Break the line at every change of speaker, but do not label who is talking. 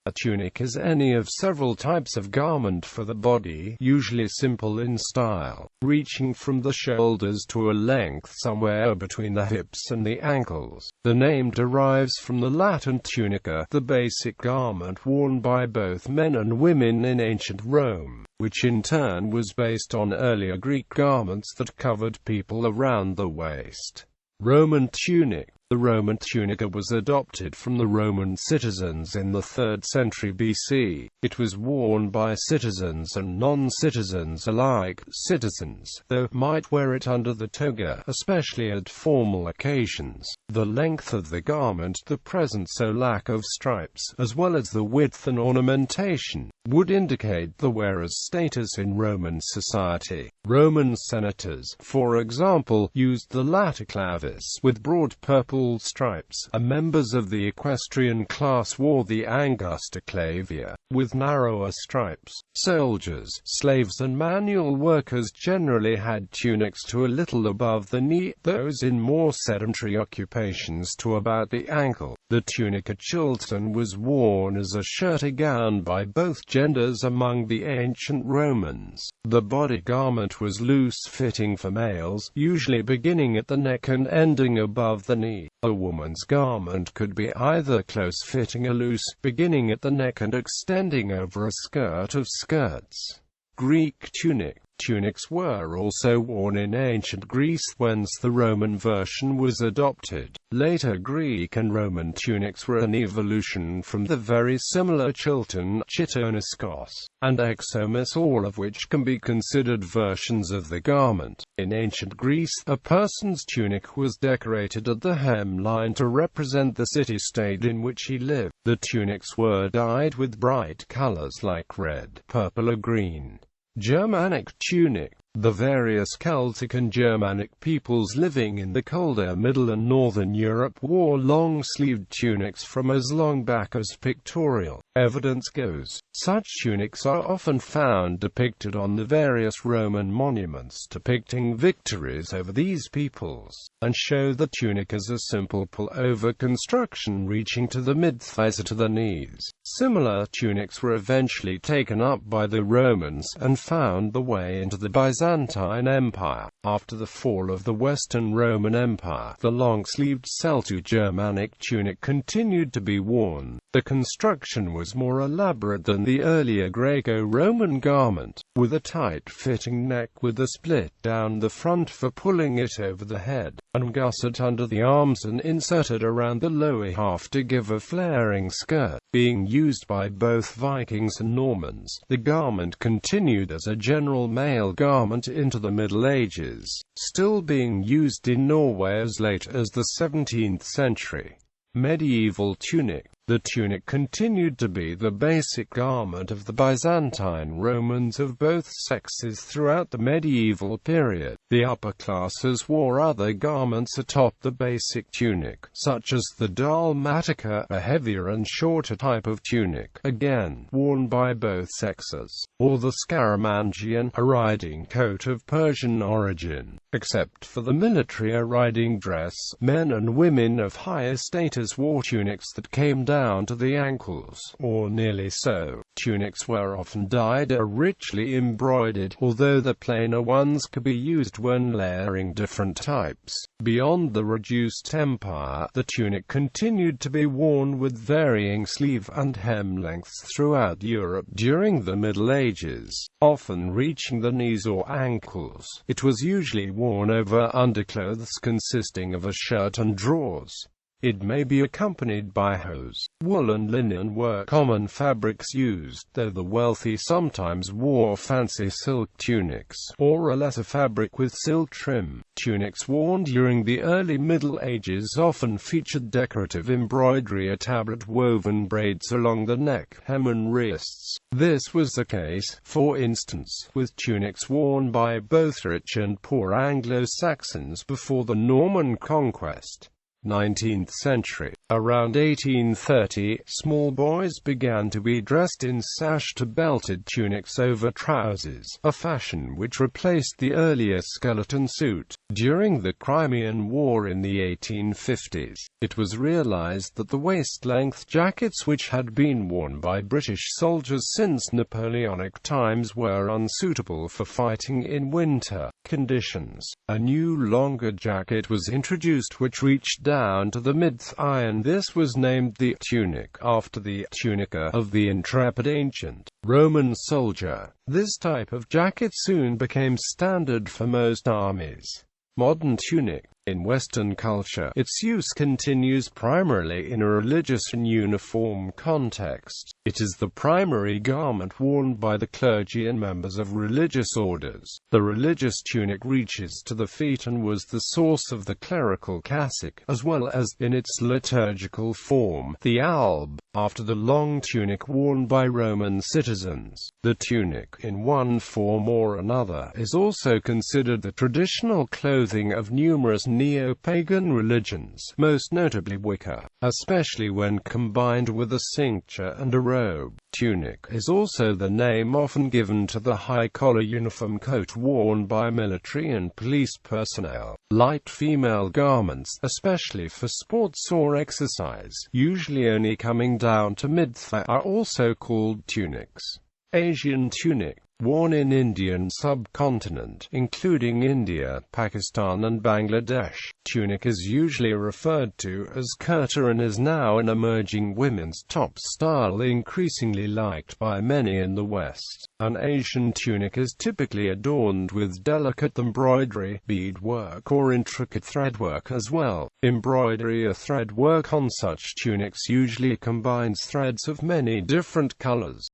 A tunic is any of several types of garment for the body, usually simple in style, reaching from the shoulders to a length somewhere between the hips and the ankles. The name derives from the Latin tunica, the basic garment worn by both men and women in ancient Rome, which in turn was based on earlier Greek garments that covered people around the waist. Roman tunic. The Roman tunica was adopted from the Roman citizens in the 3rd century BC. It was worn by citizens and non-citizens alike. Citizens, though, might wear it under the toga, especially at formal occasions. The length of the garment, the presence or lack of stripes, as well as the width and ornamentation, would indicate the wearer's status in Roman society. Roman senators, for example, used the laticlavis with broad purple stripes. Members of the equestrian class wore the ankles.The, with narrower stripes. Soldiers, slaves and manual workers generally had tunics to a little above the knee, those in more sedentary occupations to about the ankle. The tunica chilton was worn as a shirt or gown by both genders among the ancient Romans. The body garment was loose-fitting for males, usually beginning at the neck and ending above the knee. A woman's garment could be either close-fitting or loose, beginning at the neck and extending over a skirt of skirts. Greek tunic. Tunics were also worn in ancient Greece, whence the Roman version was adopted. Later Greek and Roman tunics were an evolution from the very similar chilton, chitoniskos, and exomus, all of which can be considered versions of the garment. In ancient Greece, a person's tunic was decorated at the hemline to represent the city-state in which he lived. The tunics were dyed with bright colors like red, purple or green. Germanic tunic. The various Celtic and Germanic peoples living in the colder Middle and Northern Europe wore long-sleeved tunics from as long back as pictorial evidence goes. Such tunics are often found depicted on the various Roman monuments depicting victories over these peoples, and show the tunic as a simple pull-over construction reaching to the mid-thighs or to the knees. Similar tunics were eventually taken up by the Romans, and found the way into the Byzantine Empire. After the fall of the Western Roman Empire, the long-sleeved Celto-Germanic tunic continued to be worn. The construction was more elaborate than the earlier Greco-Roman garment, with a tight-fitting neck with a split down the front for pulling it over the head, and gusset under the arms and inserted around the lower half to give a flaring skirt. Being used by both Vikings and Normans, the garment continued as a general male garment into the Middle Ages, still being used in Norway as late as the 17th century. Medieval tunic. The tunic continued to be the basic garment of the Byzantine Romans of both sexes throughout the medieval period. The upper classes wore other garments atop the basic tunic, such as the dalmatica, a heavier and shorter type of tunic, again worn by both sexes, or the scaramangian, a riding coat of Persian origin. Except for the military or riding dress, men and women of higher status wore tunics that came down to the ankles, or nearly so. Tunics were often dyed or richly embroidered, although the plainer ones could be used when layering different types. Beyond the reduced empire, the tunic continued to be worn with varying sleeve and hem lengths throughout Europe during the Middle Ages, often reaching the knees or ankles. It was usually worn over underclothes consisting of a shirt and drawers. It may be accompanied by hose. Wool and linen were common fabrics used, though the wealthy sometimes wore fancy silk tunics, or a lesser fabric with silk trim. Tunics worn during the early Middle Ages often featured decorative embroidery or tablet-woven braids along the neck, hem and wrists. This was the case, for instance, with tunics worn by both rich and poor Anglo-Saxons before the Norman conquest. 19th century. Around 1830, small boys began to be dressed in sash-to-belted tunics over trousers, a fashion which replaced the earlier skeleton suit. During the Crimean War in the 1850s, it was realized that the waist-length jackets which had been worn by British soldiers since Napoleonic times were unsuitable for fighting in winter conditions. A new longer jacket was introduced which reached down to the mid-thigh, and this was named the tunic, after the tunica of the intrepid ancient Roman soldier. This type of jacket soon became standard for most armies. Modern tunic. In Western culture, its use continues primarily in a religious and uniform context. It is the primary garment worn by the clergy and members of religious orders. The religious tunic reaches to the feet and was the source of the clerical cassock, as well as, in its liturgical form, the alb, after the long tunic worn by Roman citizens. The tunic, in one form or another, is also considered the traditional clothing of numerous neo-pagan religions, most notably Wicca, especially when combined with a cincture and a robe. Tunic is also the name often given to the high-collar uniform coat worn by military and police personnel. Light female garments, especially for sports or exercise, usually only coming down to mid-thigh, are also called tunics. Asian tunic. Worn in Indian subcontinent, including India, Pakistan and Bangladesh, tunic is usually referred to as kurta and is now an emerging women's top style increasingly liked by many in the West. An Asian tunic is typically adorned with delicate embroidery, beadwork or intricate threadwork as well. Embroidery or threadwork on such tunics usually combines threads of many different colors.